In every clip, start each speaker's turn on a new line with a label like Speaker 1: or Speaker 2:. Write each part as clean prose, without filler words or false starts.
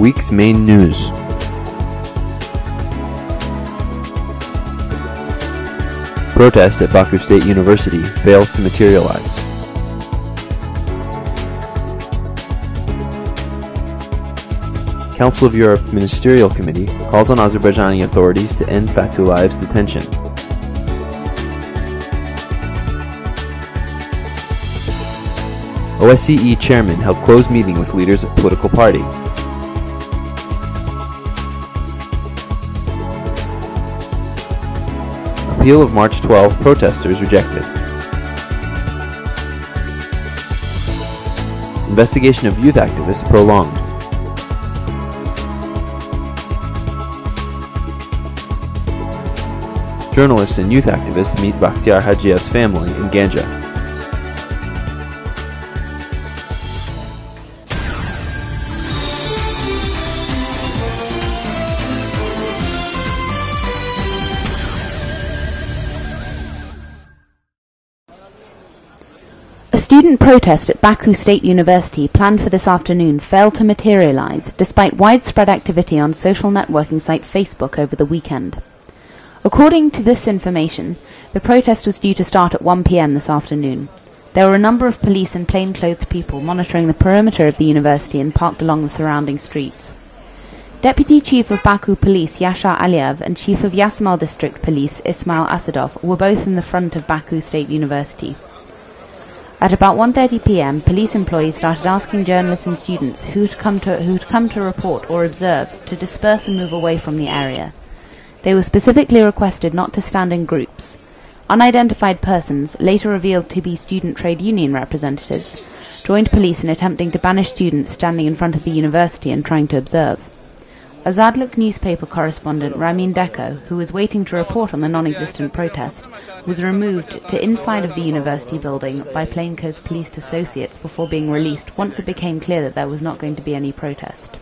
Speaker 1: Week's main news. Protest at Baku State University fails to materialize. Council of Europe Ministerial Committee calls on Azerbaijani authorities to end Fatullahev's detention. OSCE chairman held closed meeting with leaders of political party. Appeal of March 12 protesters rejected. Investigation of youth activists prolonged. Journalists and youth activists meet Bakhtiar Hajiev's family in Ganja.
Speaker 2: A student protest at Baku State University planned for this afternoon failed to materialize, despite widespread activity on social networking site Facebook over the weekend. According to this information, the protest was due to start at 1 p.m. this afternoon. There were a number of police and plain-clothed people monitoring the perimeter of the university and parked along the surrounding streets. Deputy Chief of Baku Police Yashar Aliyev and Chief of Yasemal District Police Ismail Asadov were both in the front of Baku State University. At about 1:30 p.m., police employees started asking journalists and students who'd come to report or observe to disperse and move away from the area. They were specifically requested not to stand in groups. Unidentified persons, later revealed to be student trade union representatives, joined police in attempting to banish students standing in front of the university and trying to observe. Azadlık newspaper correspondent Ramin Deko, who was waiting to report on the non-existent protest, was removed to inside of the university building by plainclothes police associates before being released once it became clear that there was not going to be any protest.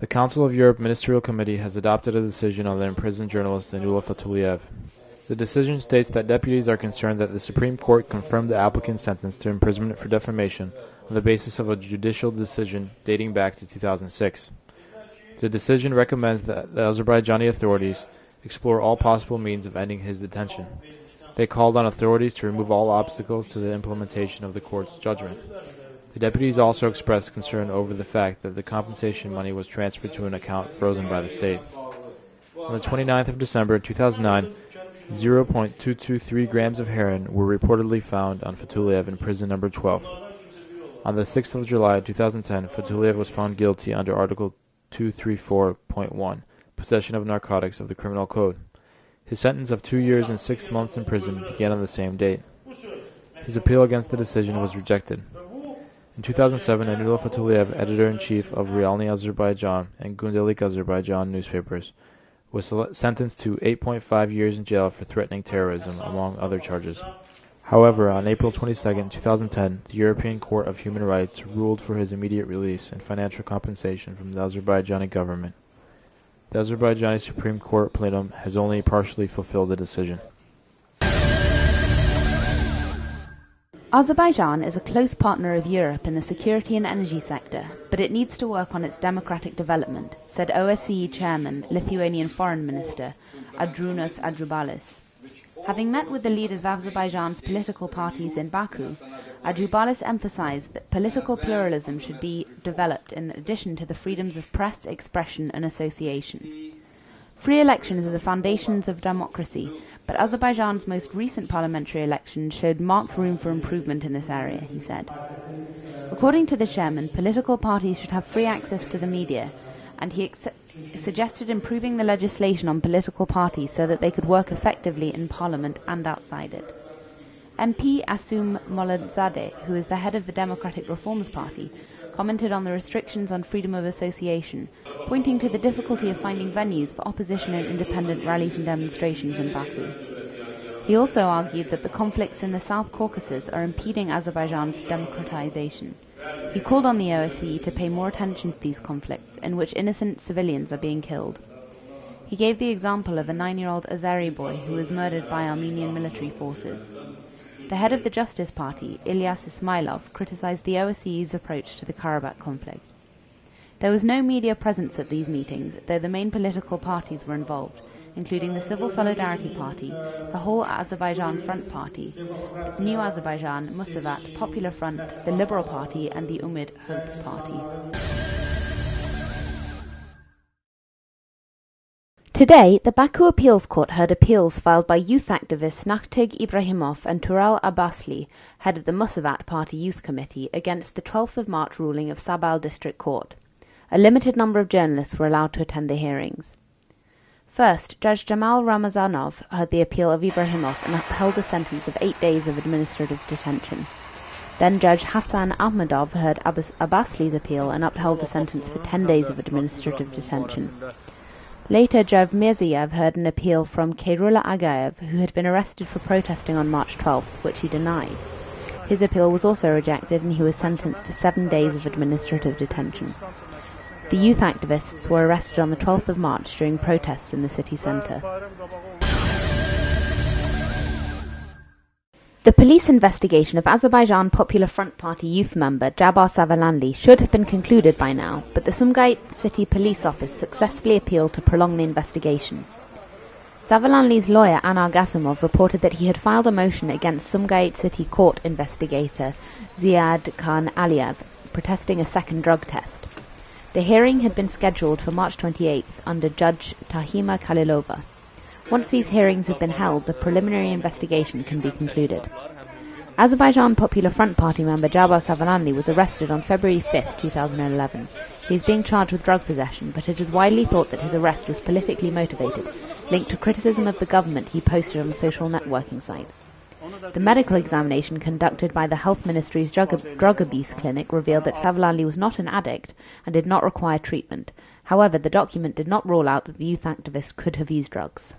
Speaker 3: The Council of Europe Ministerial Committee has adopted a decision on the imprisoned journalist Anula Fatullayev. The decision states that deputies are concerned that the Supreme Court confirmed the applicant's sentence to imprisonment for defamation on the basis of a judicial decision dating back to 2006. The decision recommends that the Azerbaijani authorities explore all possible means of ending his detention. They called on authorities to remove all obstacles to the implementation of the court's judgment. The deputies also expressed concern over the fact that the compensation money was transferred to an account frozen by the state. On the 29th of December 2009, 0.223 grams of heroin were reportedly found on Fatullayev in prison number 12. On the 6th of July 2010, Fatullayev was found guilty under Article 234.1, possession of narcotics of the Criminal Code. His sentence of 2 years and 6 months in prison began on the same date. His appeal against the decision was rejected. In 2007, Anula Fatullayev, editor-in-chief of Realny Azerbaijan and Gündelik Azerbaijan newspapers, was sentenced to 8.5 years in jail for threatening terrorism, among other charges. However, on April 22, 2010, the European Court of Human Rights ruled for his immediate release and financial compensation from the Azerbaijani government. The Azerbaijani Supreme Court plenum has only partially fulfilled the decision.
Speaker 2: Azerbaijan is a close partner of Europe in the security and energy sector, but it needs to work on its democratic development, said OSCE chairman, Lithuanian Foreign Minister Audrūnas Ažubalis. Having met with the leaders of Azerbaijan's political parties in Baku, Ažubalis emphasized that political pluralism should be developed in addition to the freedoms of press, expression and association. Free elections are the foundations of democracy, but Azerbaijan's most recent parliamentary election showed marked room for improvement in this area, he said. According to the chairman, political parties should have free access to the media, and he suggested improving the legislation on political parties so that they could work effectively in parliament and outside it. MP Asum Molladzadeh, who is the head of the Democratic Reforms Party, commented on the restrictions on freedom of association, pointing to the difficulty of finding venues for opposition and independent rallies and demonstrations in Baku. He also argued that the conflicts in the South Caucasus are impeding Azerbaijan's democratization. He called on the OSCE to pay more attention to these conflicts, in which innocent civilians are being killed. He gave the example of a 9-year-old Azeri boy who was murdered by Armenian military forces. The head of the Justice Party, Ilyas Ismailov, criticized the OSCE's approach to the Karabakh conflict. There was no media presence at these meetings, though the main political parties were involved, including the Civil Solidarity Party, the Whole Azerbaijan Front Party, New Azerbaijan, Musavat, Popular Front, the Liberal Party, and the Umid Hope Party. Today, the Baku Appeals Court heard appeals filed by youth activists Nakhtig Ibrahimov and Tural Abbasli, head of the Musavat Party Youth Committee, against the 12th of March ruling of Sabal District Court. A limited number of journalists were allowed to attend the hearings. First, Judge Jamal Ramazanov heard the appeal of Ibrahimov and upheld a sentence of 8 days of administrative detention. Then Judge Hassan Ahmedov heard Abbasli's appeal and upheld the sentence for 10 days of administrative detention. Later, Judge Mirzayev heard an appeal from Keyrullah Agaev, who had been arrested for protesting on March 12th, which he denied. His appeal was also rejected and he was sentenced to 7 days of administrative detention. The youth activists were arrested on the 12th of March during protests in the city centre. The police investigation of Azerbaijan Popular Front Party youth member Jabar Savalanli should have been concluded by now, but the Sumgait City Police Office successfully appealed to prolong the investigation. Savalanli's lawyer Anar Gasimov reported that he had filed a motion against Sumgait City Court investigator Ziad Khan Aliyev, protesting a second drug test. The hearing had been scheduled for March 28th under Judge Tahima Kalilova. Once these hearings have been held, the preliminary investigation can be concluded. Azerbaijan Popular Front Party member Jabar Savalanli was arrested on February 5, 2011. He is being charged with drug possession, but it is widely thought that his arrest was politically motivated, linked to criticism of the government he posted on social networking sites. The medical examination conducted by the Health Ministry's drug abuse clinic revealed that Savalanli was not an addict and did not require treatment. However, the document did not rule out that the youth activist could have used drugs.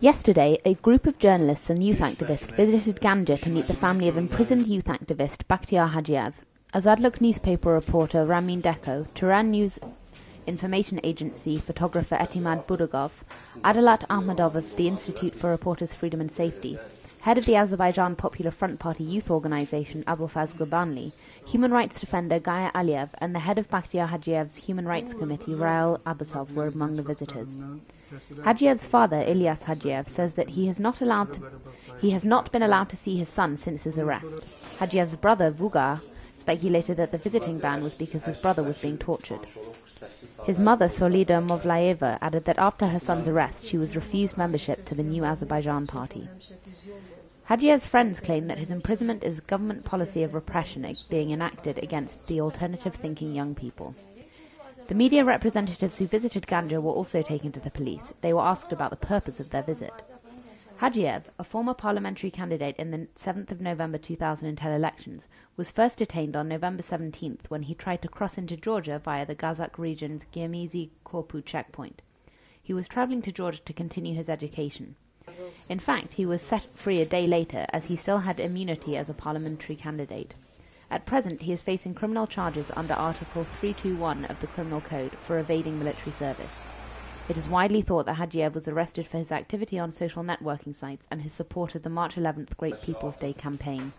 Speaker 2: Yesterday, a group of journalists and youth activists visited Ganja to meet the family of imprisoned youth activist Bakhtiar Hajiev. Azadluk newspaper reporter Ramin Deko, Turan News Information Agency photographer Etimad Budagov, Adalat Ahmedov of the Institute for Reporters' Freedom and Safety, head of the Azerbaijan Popular Front Party youth organization Abulfaz Gurbanli, human rights defender Gaya Aliyev, and the head of Bakhtiar Hajiev's Human Rights Committee Raul Abbasov were among the visitors. Hajiev's father, Ilyas Hajiev, says that he has not been allowed to see his son since his arrest. Hajiev's brother, Vugar, speculated that the visiting ban was because his brother was being tortured. His mother, Solida Movlaeva, added that after her son's arrest, she was refused membership to the New Azerbaijan Party. Hajiev's friends claim that his imprisonment is government policy of repression being enacted against the alternative-thinking young people. The media representatives who visited Ganja were also taken to the police. They were asked about the purpose of their visit. Hajiev, a former parliamentary candidate in the 7th of November 2010 elections, was first detained on November 17th when he tried to cross into Georgia via the Gazakh region's Gemizi-Korpu checkpoint. He was travelling to Georgia to continue his education. In fact, he was set free a day later as he still had immunity as a parliamentary candidate. At present, he is facing criminal charges under Article 321 of the Criminal Code for evading military service. It is widely thought that Hajiev was arrested for his activity on social networking sites and his support of the March 11th Great People's Day campaign.